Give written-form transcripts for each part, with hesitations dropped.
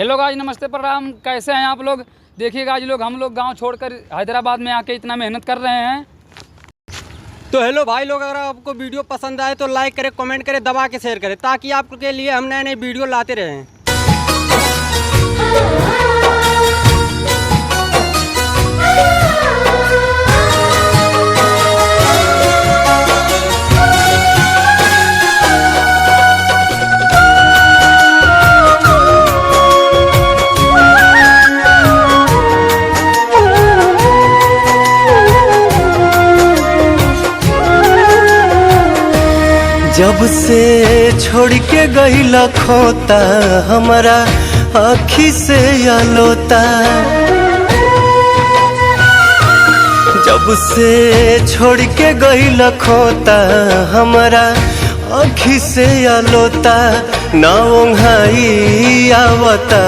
Hello guys, नमस्ते प्रणाम। कैसे हैं आप लोग? देखिए गाइस, हम लोग गांव छोड़कर हैदराबाद में आके इतना मेहनत कर रहे हैं। तो हेलो भाई लोग, अगर आपको वीडियो पसंद आए तो लाइक करें, कमेंट करें, दबा के शेयर करें ताकि आपके लिए हम नए नए वीडियो लाते रहें। जब से छोड़ के गईला खोता हमारा आँखी से आलोता। जब से छोड़ के गईला खोता हमारा आँखी से आलोता। ना ओंघाई आवता,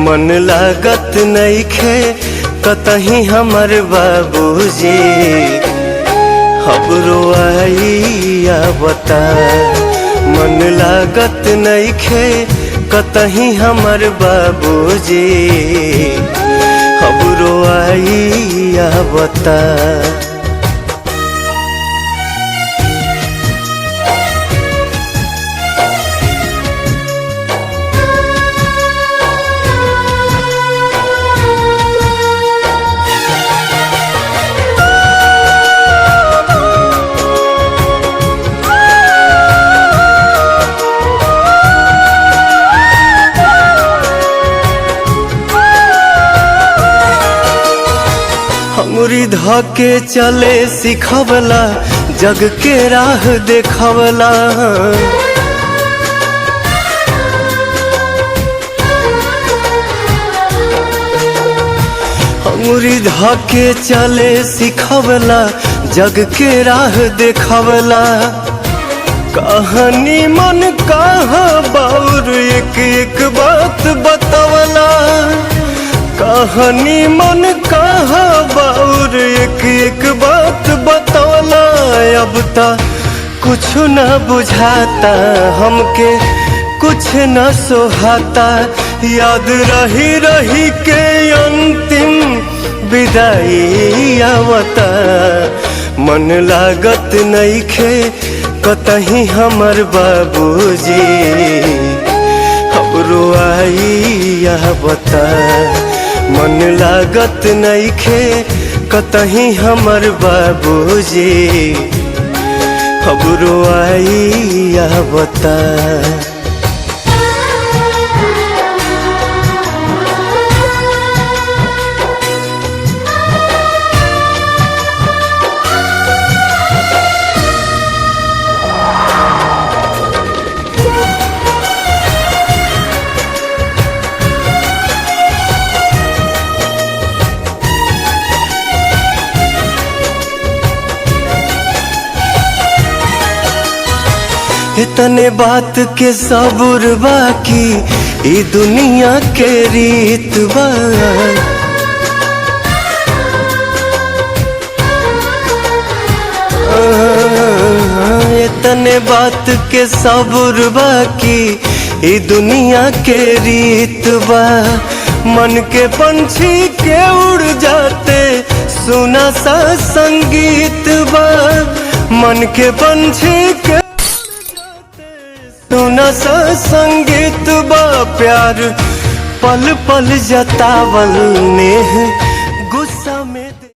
मन लागत नइखे कतही हमर बाबूजी। खबरो आई आवता, मन लागत नइखे कतही हमर बाबूजी। खबरो आई आवता। अंगुरी धके चले सिखवला, जग के राह देखवला। अंगुरी धके चले सिखवला, जग के राह देखवला। कहानी मन कहाँ बाउर एक एक बात बतवला। कहानी मन कहाँ बाउर एक एक बात बतौला। अब ता कुछ न बुझाता, हमके कुछ न सोहाता। याद रही रही के अंतिम विदाई आवता। मन लागत नइखे कतही हमर बाबूजी। खबरो आई आवता, मन लागत नइखे कतही हमर बाबूजी। खबरो आई आवता। इतने बात के सबूर बाकी ई दुनिया के रीत बा। इतने बात के सबूर बाकी ई दुनिया के रीत बा। मन के पंछी के उड़ जाते सुना सा संगीत बा। मन के पंछी के सुना सा संगीत बा। प्यार पल पल जतावल नेह गुस्सा में।